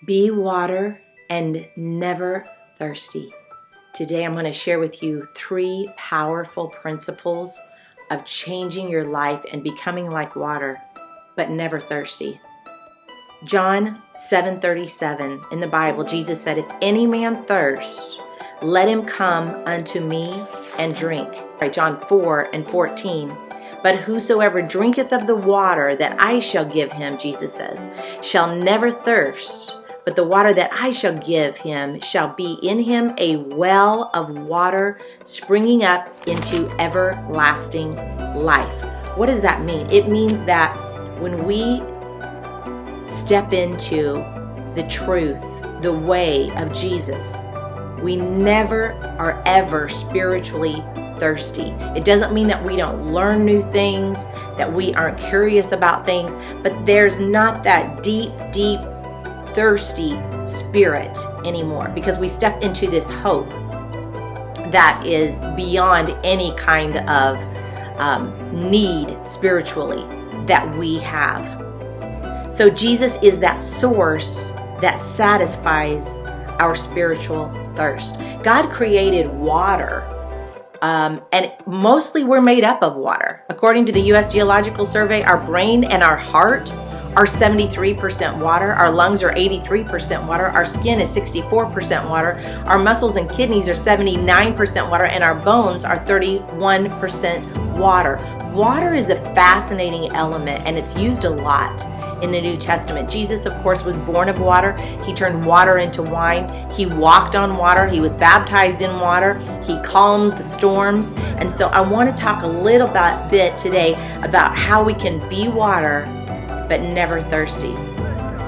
Be water and never thirsty. Today I'm going to share with you 3 powerful principles of changing your life and becoming like water, but never thirsty. John 7:37 in the Bible, Jesus said, "If any man thirst, let him come unto me and drink." Right, John 4:14. "But whosoever drinketh of the water that I shall give him," Jesus says, "shall never thirst, but the water that I shall give him shall be in him a well of water springing up into everlasting life." What does that mean? It means that when we step into the truth, the way of Jesus, we never are ever spiritually thirsty. It doesn't mean that we don't learn new things, that we aren't curious about things, but there's not that deep thirsty spirit anymore, because we step into this hope that is beyond any kind of need spiritually that we have. So Jesus is that source that satisfies our spiritual thirst. God created water, and mostly we're made up of water. According to the U.S. Geological Survey, our brain and our heart are 73% water, our lungs are 83% water, our skin is 64% water, our muscles and kidneys are 79% water, and our bones are 31% water. Water is a fascinating element, and it's used a lot in the New Testament. Jesus, of course, was born of water. He turned water into wine. He walked on water. He was baptized in water. He calmed the storms. And so I want to talk a little bit today about how we can be water but never thirsty.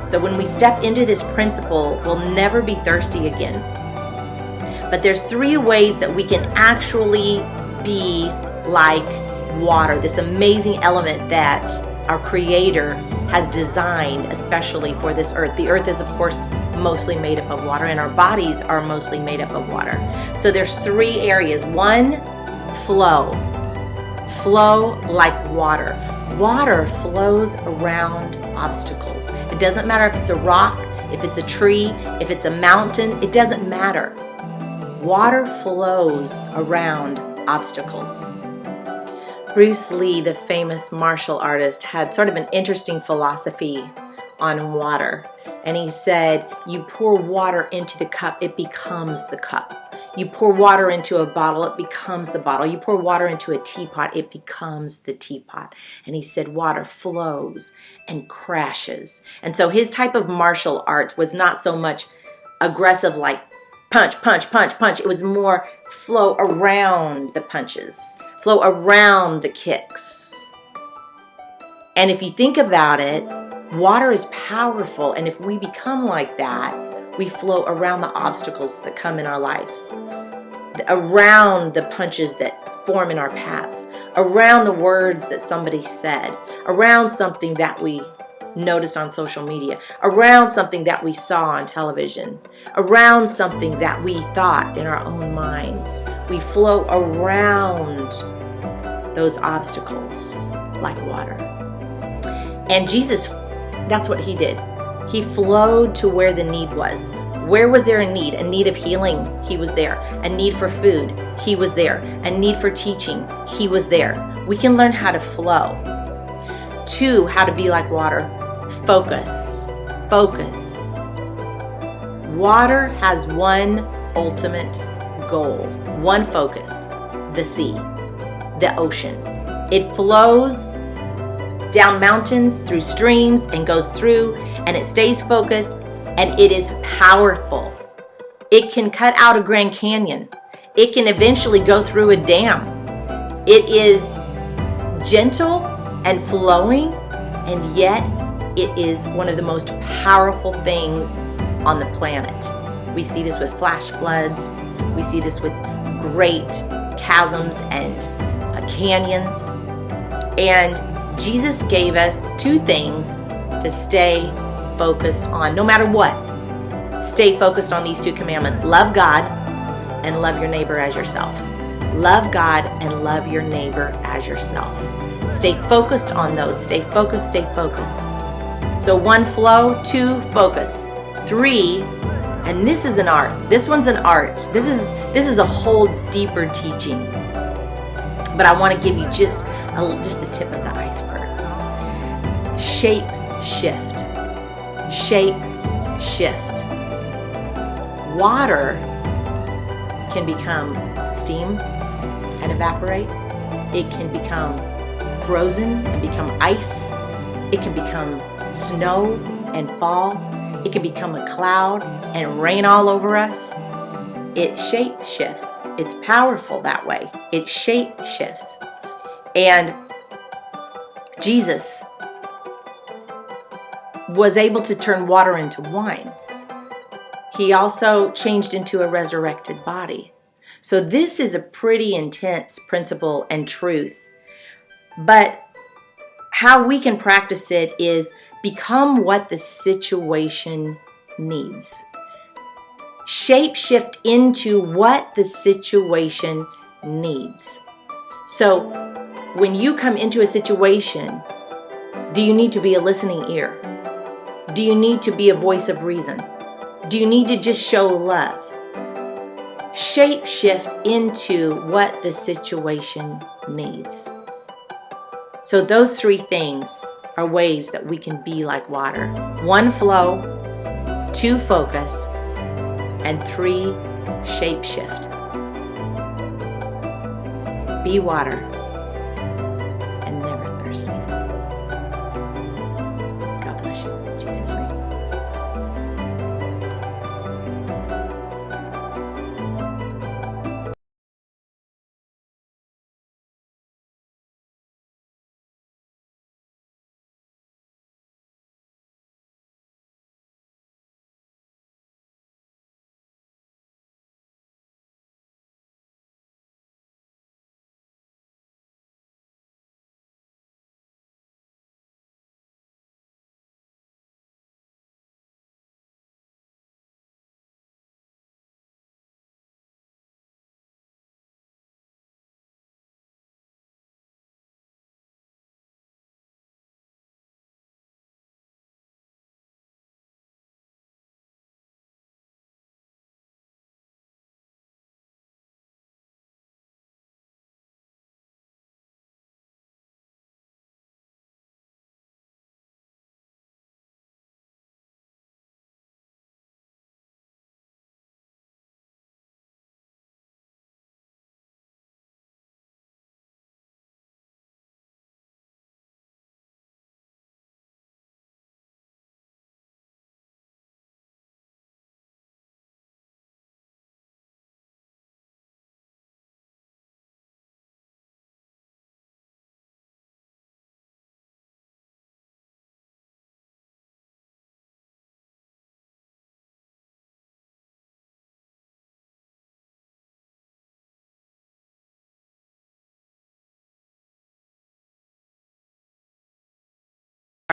So when we step into this principle, we'll never be thirsty again. But there's 3 ways that we can actually be like water, this amazing element that our Creator has designed especially for this earth. The earth is, of course, mostly made up of water, and our bodies are mostly made up of water. So there's 3 areas. 1, flow. Flow like water. Water flows around obstacles. It doesn't matter if it's a rock, if it's a tree, if it's a mountain, it doesn't matter. Water flows around obstacles. Bruce Lee, the famous martial artist, had sort of an interesting philosophy on water. And he said, you pour water into the cup, it becomes the cup. You pour water into a bottle, it becomes the bottle. You pour water into a teapot, it becomes the teapot. And he said water flows and crashes. And so his type of martial arts was not so much aggressive like punch, punch, punch, punch. It was more flow around the punches, flow around the kicks. And if you think about it, water is powerful, and if we become like that, we flow around the obstacles that come in our lives, around the punches that form in our paths, around the words that somebody said, around something that we noticed on social media, around something that we saw on television, around something that we thought in our own minds. We flow around those obstacles like water. And Jesus, that's what he did. He flowed to where the need was. Where was there a need? A need of healing, he was there. A need for food, he was there. A need for teaching, he was there. We can learn how to flow. 2, how to be like water. Focus. Focus. Water has one ultimate goal, one focus, the sea, the ocean. It flows down mountains, through streams, and goes through, and it stays focused, and it is powerful. It can cut out a Grand Canyon. It can eventually go through a dam. It is gentle and flowing, and yet it is one of the most powerful things on the planet. We see this with flash floods. We see this with great chasms and canyons. And Jesus gave us 2 things to stay focused on, no matter what. Stay focused on these 2 commandments. Love God and love your neighbor as yourself. Love God and love your neighbor as yourself. Stay focused on those. Stay focused, stay focused. So 1, flow. 2, focus. 3, and this is an art. This one's an art. This is a whole deeper teaching. But I want to give you just the tip of the iceberg. Shape shift. Shape shift. Water can become steam and evaporate. It can become frozen and become ice. It can become snow and fall. It can become a cloud and rain all over us. It shape shifts. It's powerful that way. It shape shifts. And Jesus was able to turn water into wine. He also changed into a resurrected body. So this is a pretty intense principle and truth. But how we can practice it is become what the situation needs. Shape shift into what the situation needs. So when you come into a situation, do you need to be a listening ear? Do you need to be a voice of reason? Do you need to just show love? Shape shift into what the situation needs. So those 3 things are ways that we can be like water. 1, flow. 2, focus. And 3, shape shift. Be water.